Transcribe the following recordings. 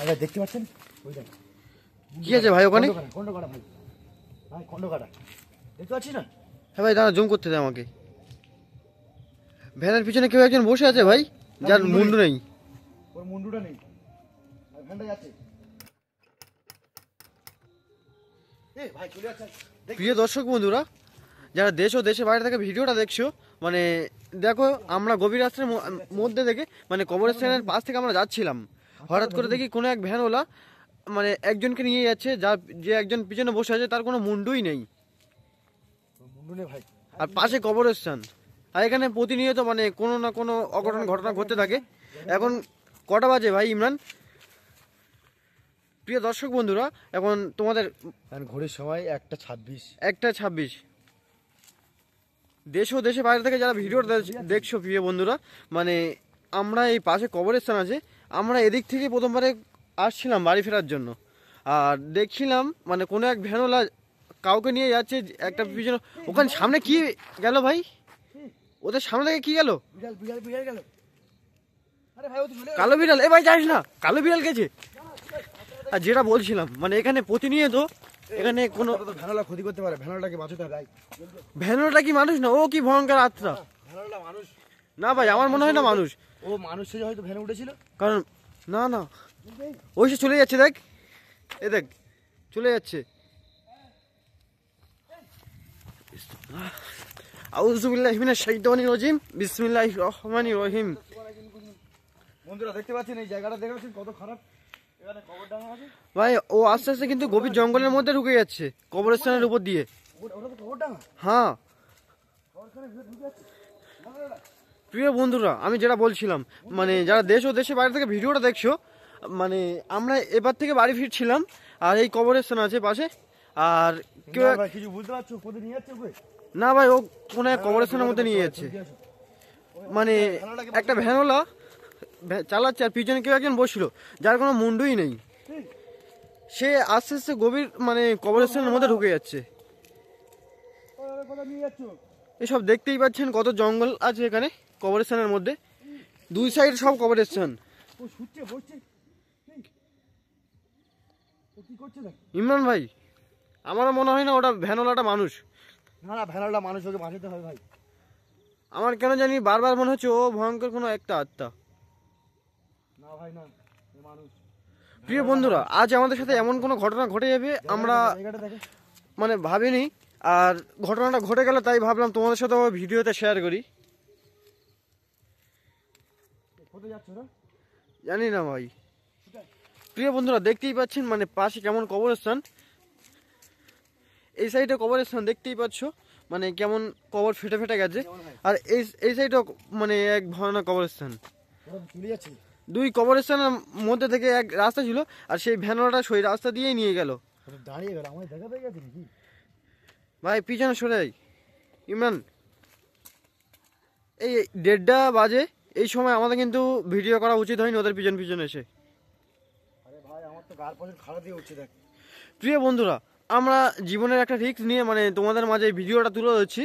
ভাই দেখতে পাচ্ছেন ওই দেখ কি আছে ভাই ওখানে? খন্ডকাটা ভাই, ভাই খন্ডকাটা দেখতে পাচ্ছি না? হ্যাঁ ভাই দাঁড়া, জুম করতে দে আমাকে। ভ্যানের পিছনে কেউ একজন বসে আছে ভাই, যার মুন্ডু নেই। ওর মুন্ডুটা নেই আর ভ্যানটা যাচ্ছে। এ ভাই চলে যাচ্ছে। প্রিয় দর্শক বন্ধুরা, যারা দেশ ও দেশের বাইরে থেকে ভিডিওটা দেখছো, মানে দেখো আমরা গভীর রাস্তার মধ্যে থেকে মানে কবরস্থানের পাশ থেকে আমরা যাচ্ছিলাম, হঠাৎ করে দেখি কোনো এক ভ্যানওয়ালা মানে একজনকে নিয়ে যাচ্ছে, যে একজন পিছনে বসে আছে তার কোনো মুন্ডুই নেই, মুন্ডু নেই ভাই। আর পাশে কবরস্থান। আর এখানে প্রতিনিয়ত মানে কোনো না কোনো অঘটন ঘটনা ঘটতে থাকে। এখন কটা বাজে ভাই ইমরান? প্রিয় দর্শক বন্ধুরা, এখন তোমাদের ঘড়ির সময় 1:26। 1:26। দেশ ও দেশের বাইরে থেকে যারা ভিডিওটা দেখছো প্রিয় বন্ধুরা, মানে আমরা এই পাশে কবরস্থান আছে, আমরা এদিক থেকে প্রথমবারে আসছিলাম বাড়ি ফেরার জন্য, আর দেখছিলাম মানে কোনো এক ভ্যানওয়ালা কাউকে নিয়ে যাচ্ছে একটা পিছনে। ওখানে সামনে কি গেল ভাই? ওদের সামনে থেকে কি গেল? বিড়াল বিড়াল বিড়াল গেল। আরে ভাই ও তো চলে কালো বিড়াল? এ ভাই যাস না, কালো বিড়াল গেছে। আর যেটা বলছিলাম মানে এখানে প্রতিনিয়ত এখানে কোনো ভ্যানওয়ালা ক্ষতি করতে পারে, ভ্যানওয়ালাকে বাঁচাতে হবে ভাই। ভ্যানওয়ালাটা কি মানুষ না? ও কি ভয়ঙ্কর আত্মা। ভ্যানওয়ালা মানুষ না ভাই, আমার মনে হয় না মানুষ। ও মানুষ সেজে হয়তো ভ্যানে উঠেছিল। কারণ না না, ওই সে চলে যাচ্ছে, দেখ এ দেখ চলে যাচ্ছে। আউযু বিল্লাহি মিনাশ শাইতানির রাজিম, বিসমিল্লাহির রহমানির রহিম। বন্ধুরা দেখতে পাচ্ছেন এই জায়গাটা, দেখতে পাচ্ছেন কত খারাপ। এখানে কবরডাঙ্গা আছে ভাই ও আস্তে আস্তে কিন্তু গভীর জঙ্গলের মধ্যে ঢুকে যাচ্ছে, কবরস্থানের উপর দিয়ে। ওটা তো কবরডাঙ্গা। হ্যাঁ কবরখানে ঢুকে যাচ্ছে। প্রিয় বন্ধুরা, আমি যেটা বলছিলাম মানে যারা দেশ ও দেশের বাইরে থেকে ভিডিওটা দেখছো, মানে আমরা এবার থেকে বাড়ি ফিরছিলাম, আর এই কবরস্থান আছে পাশে। আর কেউ ভাই কিছু বুঝতে পারছো কোথায় নিয়ে যাচ্ছে ওকে? না ভাই, ও কোনো এক কবরস্থানের মধ্যে নিয়ে যাচ্ছে। মানে একটা ভ্যানওয়ালা চালাচ্ছে আর পিছনে কেউ একজন বসছিল, যার কোনো মুন্ডুই নেই। সে আস্তে আস্তে গভীর মানে কবরস্থানের মধ্যে ঢুকে যাচ্ছে। কোথায় নিয়ে যাচ্ছ? এসব দেখতেই পাচ্ছেন কত জঙ্গল আছে এখানে কবরস্থানের মধ্যে, দুই সাইড সব কবরস্থান। ও শুচ্ছে বসছে। ও কি করছে দেখ। ইমরান ভাই, আমারও মনে হয় না ওটা ভ্যানওয়ালাটা মানুষ। না না ভ্যানওয়ালা মানুষ, ওকে বাঁচাতে হবে ভাই। আমার কেন জানি বারবার মনে হচ্ছে ও ভয়ঙ্কর কোনো একটা আত্মা। না ভাই না, এ মানুষ। প্রিয় বন্ধুরা, আজ আমাদের সাথে এমন কোনো ঘটনা ঘটে যাবে আমরা জায়গাটা দেখে মানে ভাবিনি, আর ঘটনাটা ঘটে গেল তাই ভাবলাম তোমাদের সাথে ভিডিওতে শেয়ার করি। কোথায় যাচ্ছ ওরা? জানি না ভাই। প্রিয় বন্ধুরা দেখতেই পাচ্ছেন মানে পাশে কেমন কবরস্থান, এই সাইডে কবরস্থান দেখতেই পাচ্ছ মানে কেমন কবর ফেটে ফেটে গেছে, আর এই সাইডেও মানে এক ভয়ানক কবরস্থান। ওরা চলে যাচ্ছে। দুই কবরস্থানের মধ্যে থেকে এক রাস্তা ছিল, আর সেই ভ্যানওয়ালাটা সেই রাস্তা দিয়েই নিয়ে গেল। ওরা দাঁড়িয়ে গেল, আমার দেখা পেয়ে গেছে নাকি? ভাই পিছনে সরে যাই ইমরান। এই 1:30টা বাজে, এই সময় আমাদের কিন্তু ভিডিও করা উচিত হয়নি ওদের পিছন পিছন এসে। আরে ভাই আমার তো গার পছন্দ খারাপ দিয়ে উঠছে দেখ। প্রিয় বন্ধুরা, আমরা জীবনের একটা রিস্ক নিয়ে মানে তোমাদের মাঝে এই ভিডিওটা তুলে ধরছি।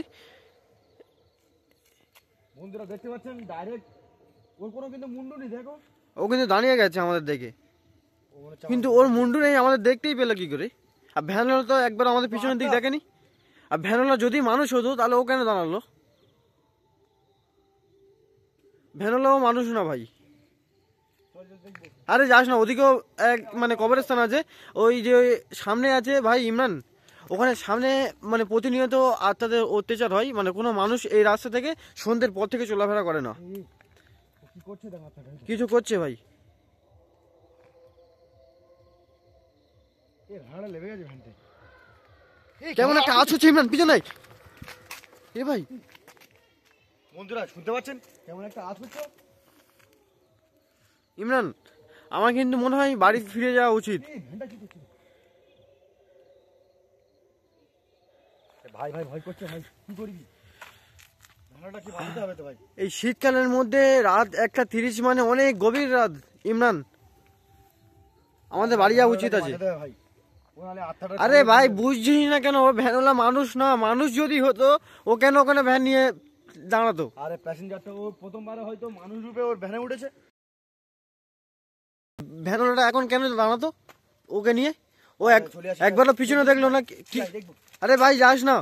বন্ধুরা দেখতে পাচ্ছেন ডাইরেক্ট ওর কোনো কিন্তু মুন্ডু নেই, দেখো। ও কিন্তু দাঁড়িয়ে গেছে আমাদের দেখে, ও মনে হচ্ছে কিন্তু ওর মুন্ডু নেই, আমাদের দেখতেই পেলো কি করে? আর ভ্যানওয়ালা তো একবার আমাদের পিছনের দিক দেখেনি। আর ভ্যানওয়ালা যদি মানুষ হতো তাহলে ও কেন দাঁড়ালো? ভ্যানওয়ালাও মানুষ না ভাই। আরে যাস না, ওদিকেও এক মানে কবরস্থান আছে, ওই যে ওই সামনে আছে ভাই ইমরান, ওখানে সামনে মানে প্রতিনিয়ত আত্মাদের অত্যাচার হয়, মানে কোনো মানুষ এই রাস্তা থেকে সন্ধ্যের পর থেকে চলাফেরা করে না। কি করছে দেখ মাথাটা। কিছু করছে ভাই। এ ভাড়া লেগে গেছে ভ্যানটা। কেমন একটা আছো ইমরান পিছনে এ ভাই। বন্ধুরা শুনতে পাচ্ছেন কেমন একটা আওয়াজ হচ্ছে? ইমরান, আমার কিন্তু মনে হয় বাড়ি ফিরে যাওয়া উচিত। ভ্যানটা কি করছে? ভাই ভাই ভয় করছে ভাই, কি করবি? ভ্যানটা কি বাঁচাতে হবে তো ভাই। এই শীতকালের মধ্যে রাত 1:30 মানে অনেক গভীর রাত ইমরান, আমাদের বাড়ি যাওয়া উচিত আছে। বাঁচাতে হবে ভাই। ও নালে আত্মাটা। আরে ভাই বুঝছিস না কেন? ও ভ্যানওয়ালা মানুষ না, মানুষ যদি হতো ও কেন ওখানে ভ্যান নিয়ে দাঁড়াতো? আরে প্যাসেঞ্জারটা ও প্রথমবার হয়তো মানুষ রূপে ওর ভ্যানে উঠেছে। ভ্যানওয়ালাটা এখন কেন দাঁড়াতো ওকে নিয়ে? ও চলে আসি। একবারও পিছনে দেখলো না কি? ভাই, দেখবো। আরে ভাই যাস না,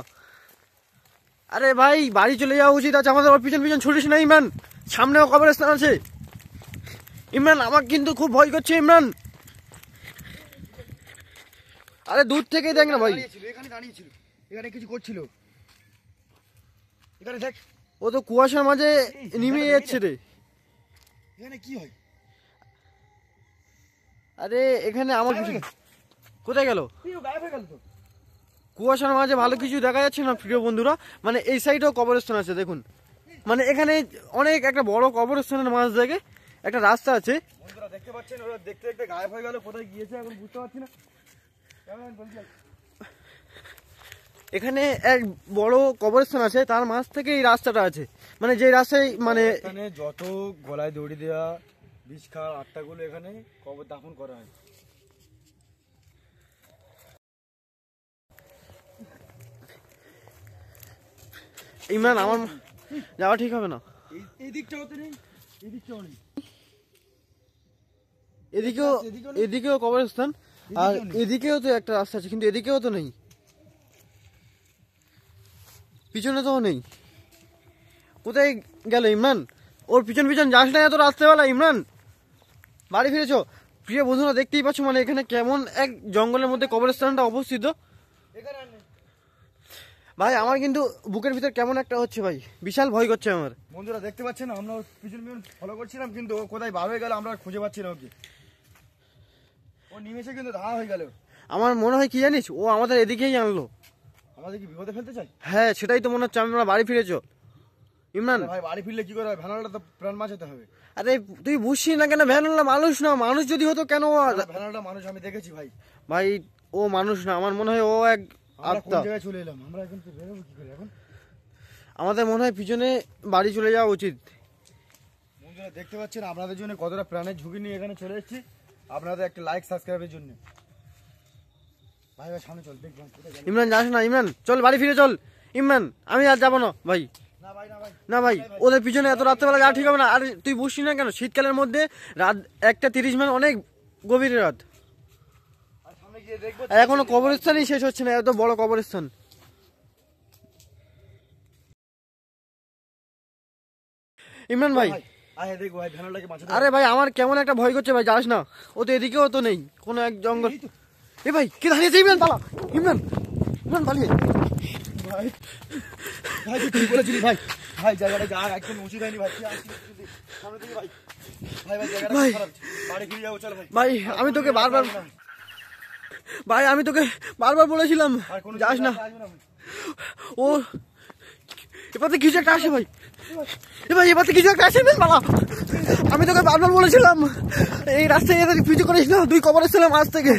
আরে ভাই বাড়ি চলে যাওয়া উচিত আছে আমাদের। ওর পিছন পিছন ছুটিস না ইমরান, সামনেও কবরস্থান আছে। ইমরান আমার কিন্তু খুব ভয় করছে ইমরান। আরে দূর থেকে দেখ না ভাই, এখানে দাঁড়িয়েছিল, এখানে কিছু করছিল। এখানে দেখ, ও তো কুয়াশার মাঝে নেমে যাচ্ছে রে। এখানে কি হয়? আরে এখানে আমার পিছনে কোথায় গেল? গায়েব হয়ে গেল তো। কুয়াশার মাঝে ভালো কিছু দেখা যাচ্ছে না প্রিয় বন্ধুরা। মানে এই সাইডেও কবরস্থান আছে দেখুন, মানে এখানে অনেক একটা বড় কবরস্থানের মাঝ থেকে একটা রাস্তা আছে। বন্ধুরা দেখতে পাচ্ছেন, ওরা দেখতে দেখতে গায়েব হয়ে গেল। কোথায় গিয়েছে এখন বুঝতে পারছি না। এখানে এক বড় কবরস্থান আছে, তার মাঝ থেকে এই রাস্তাটা আছে। মানে যে রাস্তায় মানে এখানে যত গলায় দড়ি দেওয়া বিষ খাওয়ার আটটাগুলো এখানে কবর দাফন করা হয়। ইমরান আমার যাওয়া ঠিক হবে না। এই দিকটা হতে নেই, এই দিকটাও নেই। এদিকেও এদিকেও কবরস্থান, আর এদিকেও তো একটা রাস্তা আছে, কিন্তু এদিকেও তো নেই, পিছনে তো নেই। কোথায় গেল ইমরান? ওর পিছন পিছন যাস না এত রাত্রেবেলা ইমরান, বাড়ি ফিরেছো? প্রিয় বন্ধুরা দেখতেই পাচ্ছ মানে এখানে কেমন এক জঙ্গলের মধ্যে কবরস্থানটা অবস্থিত। এখানে আর নেই। ভাই আমার কিন্তু বুকের ভিতর কেমন একটা হচ্ছে ভাই, বিশাল ভয় করছে আমার। বন্ধুরা দেখতে পাচ্ছেন, আমরা ওর পিছন পিছন ফলো করছিলাম, কিন্তু ও কোথায় বার হয়ে গেল আমরা আর খুঁজে পাচ্ছি না ওকে। ও নিমেষে কিন্তু ধাওয়া হয়ে গেল। আমার মনে হয় কি জানিস, ও আমাদের এদিকেই আনলো। আমাদের কি বিপদে ফেলতে চাই? হ্যাঁ সেটাই তো মনে হচ্ছে। আমরা বাড়ি ফিরেছো ইমরান? ভাই বাড়ি ফিরলে কি করে হয়? ভ্যানালটা তো প্রাণ বাঁচাতে হবে। আরে তুই বুঝছিস না কেন? ভ্যানওয়ালা মানুষ না, মানুষ যদি হতো কেন ভ্যানালটা মানুষ আমি দেখেছি ভাই। ভাই ও মানুষ না, আমার মনে হয় ও এক আমরা কোন আত্মা। জায়গায় চলে এলাম? আমরা এখন তো বেরোবো কি করে এখন? আমাদের মনে হয় পিছনে বাড়ি চলে যাওয়া উচিত। বন্ধুরা দেখতে পাচ্ছেন আপনাদের জন্য কতটা প্রাণের ঝুঁকি নিয়ে এখানে চলে এসেছি, আপনাদের একটা লাইক সাবস্ক্রাইবের জন্য। ভাই ভাই সামনে চল, দেখ ভাই কোথায় গেল। ইমরান যাস না ইমরান, চল বাড়ি ফিরে চল ইমরান। আমি আর যাবো না ভাই, না ভাই, না ভাই, না ভাই, ওদের পিছনে এত রাত্রেবেলা যাওয়া ঠিক হবে না। আর তুই বুঝছিস না কেন, শীতকালের মধ্যে রাত 1:30 মানে অনেক গভীর রাত, আর সামনে গিয়ে দেখবো। আর এখনো কবরস্থানই শেষ হচ্ছে না, এত বড় কবরস্থান। ইমরান ভাই, আয় দেখবো ভাই, ভ্যানালটাকে বাঁচাতে আরে ভাই আমার কেমন একটা ভয় করছে ভাই, যাস না। ও তো এদিকেও তো নেই, কোনো এক জঙ্গল। এ ভাই কে দাঁড়িয়েছে? ইমরান পালা, ইমরান ইমরান পালিয়ে। ভাই। ভাই তুই ঠিক বলেছিলি ভাই। ভাই জায়গাটা যা একদম উচিত হয়নি ভাই। তুই আসছিস সামনে থেকে ভাই। ভাই ভাই জায়গাটা ভাই। খুব খারাপ। বাড়ি ফিরে যাবো চল ভাই। ভাই আমি তোকে বারবার, ভাই আমি তোকে বারবার বলেছিলাম আর কোনো যাস না। জায়গায় আসবে না ভাই। ও এবারে কিছু একটা আসে ভাই, এ ভাই এবারে কিছু একটা আসে পালা। আমি তোকে বারবার বলেছিলাম এই রাস্তায় এদের পিছু করিস না, তুই কবরস্থানের মাঝ থেকে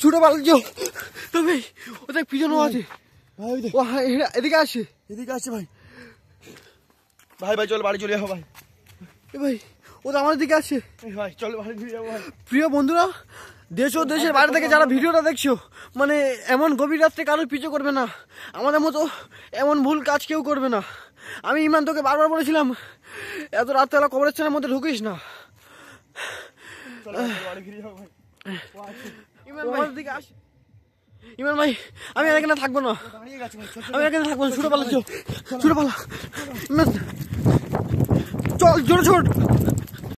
ছুটে পালাচ্ছ। তো ভাই ওদের পিছনেও আছে ভাই ওই দেখ, ও, এদিকে আসে। এদিকে আসছে ভাই। ভাই ভাই চল বাড়ি চলে যাবো ভাই। এ ভাই ও তো আমাদের দিকে আসে। এই ভাই চল বাড়ি ফিরে যাবো ভাই। প্রিয় বন্ধুরা, দেশ ও দেশের বাইরে থেকে যারা ভিডিওটা দেখছো, মানে এমন গভীর রাত্রে কারোর পিছু করবে না, আমাদের মতো এমন ভুল কাজ কেউ করবে না। আমি ইমরান তোকে বারবার বলেছিলাম এত রাত্রেবেলা কবরস্থানের মধ্যে ঢুকিস না। চল ভাই, চল বাড়ি ফিরে যাবো ভাই। ইমরান ভাই দিকে আস। ইমরান ভাই আমি আর এখানে থাকবো না, দাঁড়িয়ে গেছে ভাই, চল, চল। আমি এখানে থাকবো না, ছুটে পালাচ্ছ, ছুটে পালা ইমরান, চল জোরে ছোট।